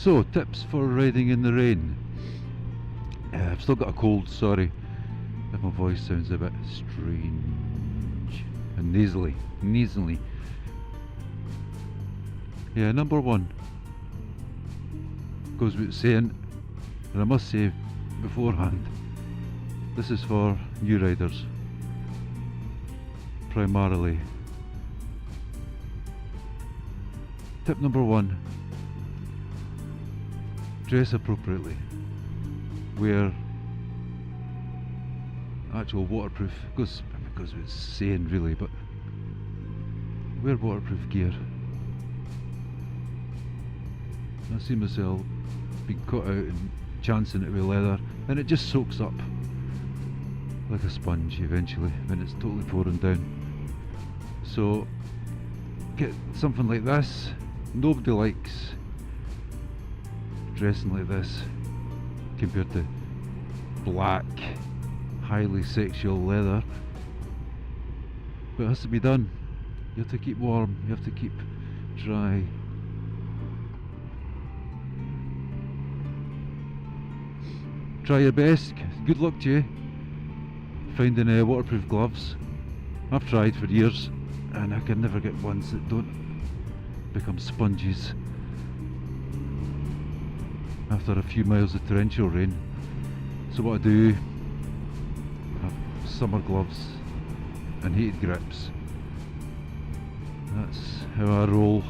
So, tips for riding in the rain. I've still got a cold, sorry if my voice sounds a bit strange and nasally. Yeah, number one goes without saying, and I must say beforehand, this is for new riders primarily. Tip number one: dress appropriately. Wear actual waterproof, goes without saying really, but wear waterproof gear. I see myself being caught out and chancing it with leather, and it just soaks up like a sponge eventually when it's totally pouring down. So get something like this. Nobody likes dressing like this compared to black, highly sexual leather, but it has to be done. You have to keep warm, you have to keep dry. Try your best. Good luck to you finding waterproof gloves. I've tried for years and I can never get ones that don't become sponges after a few miles of torrential rain. So what I do, I have summer gloves and heated grips. That's how I roll.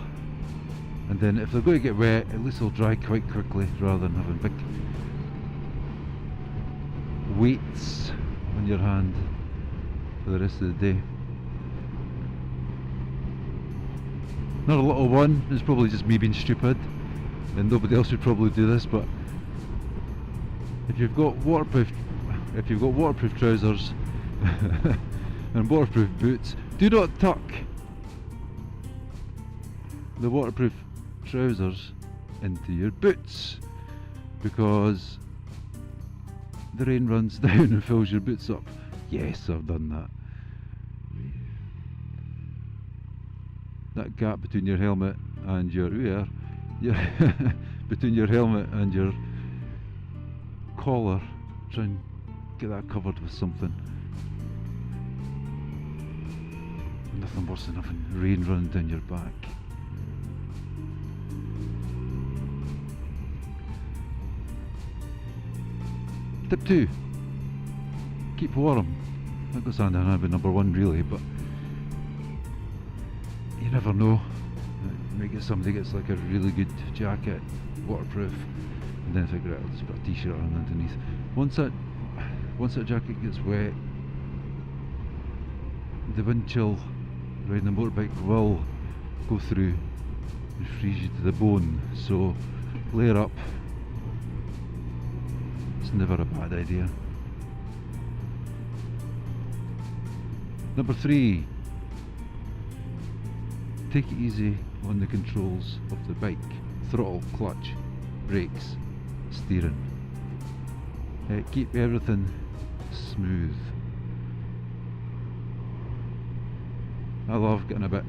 And then if they're going to get wet, at least they'll dry quite quickly rather than having big weights on your hand for the rest of the day. Not a little one, it's probably just me being stupid and nobody else would probably do this, but if you've got waterproof trousers and waterproof boots, do not tuck the waterproof trousers into your boots, because the rain runs down and fills your boots up. Yes, I've done that. That gap between your helmet and your between your helmet and your collar, try and get that covered with something. Nothing worse than having rain running down your back. Tip 2: keep warm. That goes hand in hand with number 1 really, but you never know. Maybe somebody gets like a really good jacket, waterproof, and then figure out I'll just put a t-shirt on underneath. Once that jacket gets wet, the wind chill riding a motorbike will go through and freeze you to the bone. So layer up. It's never a bad idea. Number 3, take it easy on the controls of the bike: throttle, clutch, brakes, steering. Keep everything smooth. I love getting a bit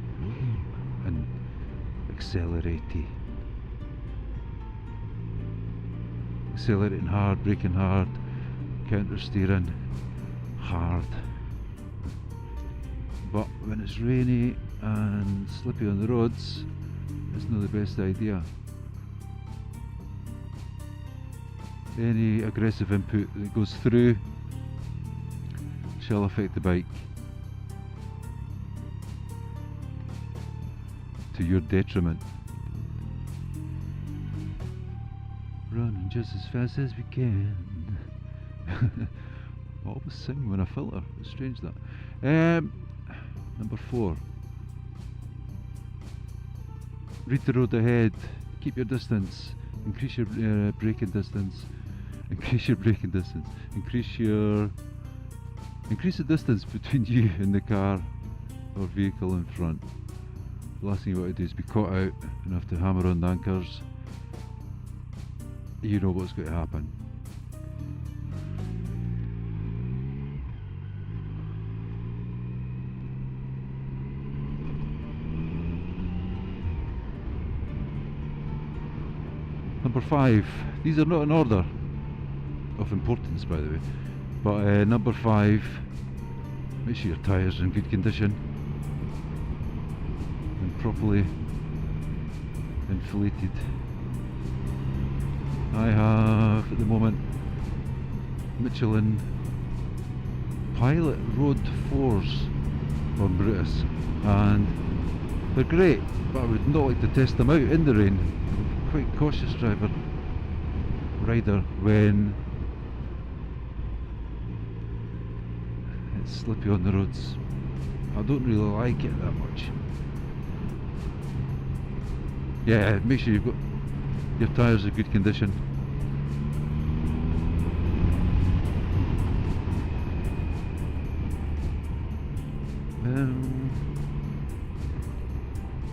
and accelerating hard, braking hard, counter steering hard. But when it's rainy and slippy on the roads, it's not the best idea. Any aggressive input that goes through shall affect the bike to your detriment. Running just as fast as we can. I always sing when I filter, it's strange that. Number 4, read the road ahead, keep your distance, increase your braking distance, increase the distance between you and the car or vehicle in front. The last thing you want to do is be caught out and have to hammer on the anchors. You know what's going to happen. Number 5. These are not in order of importance, by the way, but number 5, make sure your tyres are in good condition and properly inflated. I have at the moment Michelin Pilot Road 4s on Brutus, and they're great, but I would not like to test them out in the rain. I'm quite a cautious rider when it's slippy on the roads. I don't really like it that much. Yeah, make sure you've got your tyres in good condition.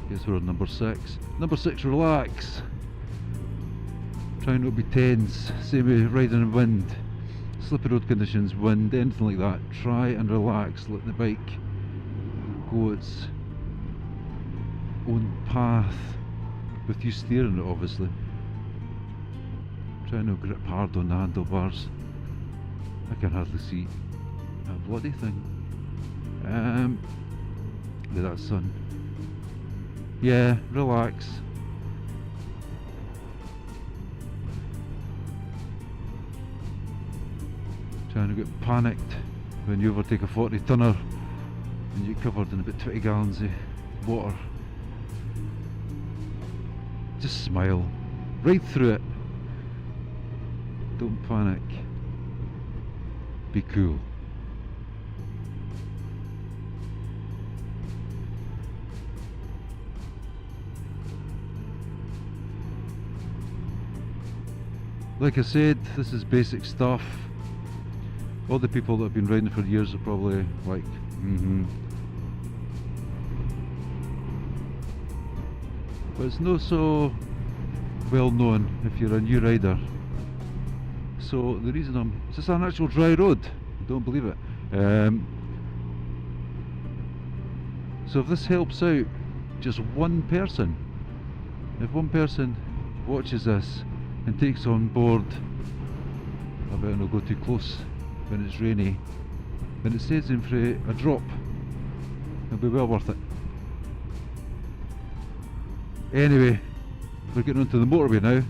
Guess we're on number 6. Number 6, relax. Try not to be tense. Same way riding in wind. Slippy road conditions, wind, anything like that. Try and relax. Let the bike go its own path, with you steering it, obviously. Try not to grip hard on the handlebars. I can hardly see a bloody thing. Look at that sun. Yeah, relax. Trying to get panicked when you overtake a 40 tonner and you're covered in about 20 gallons of water. Just smile. Ride through it. Don't panic. Be cool. Like I said, this is basic stuff. All the people that have been riding for years are probably like, But it's not so well known if you're a new rider. So the reason it's just an actual dry road, don't believe it. So if this helps out just one person, if one person watches this and takes on board, I better not go too close when it's rainy, and it saves him for a drop, it'll be well worth it. Anyway, we're getting onto the motorway now,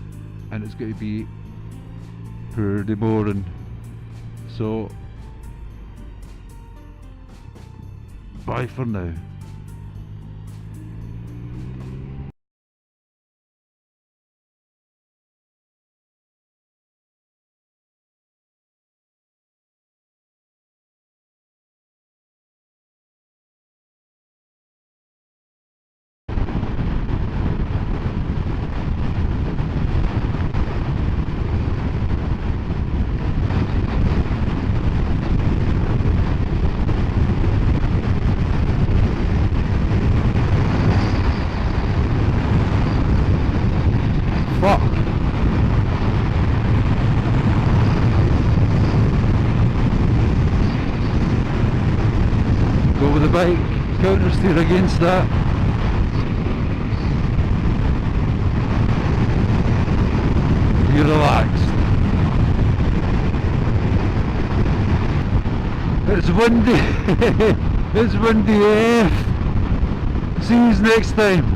and it's going to be pretty boring, so bye for now. Fuck. Go with the bike, counter steer against that. Be relaxed. It's windy. It's windy AF. See you next time.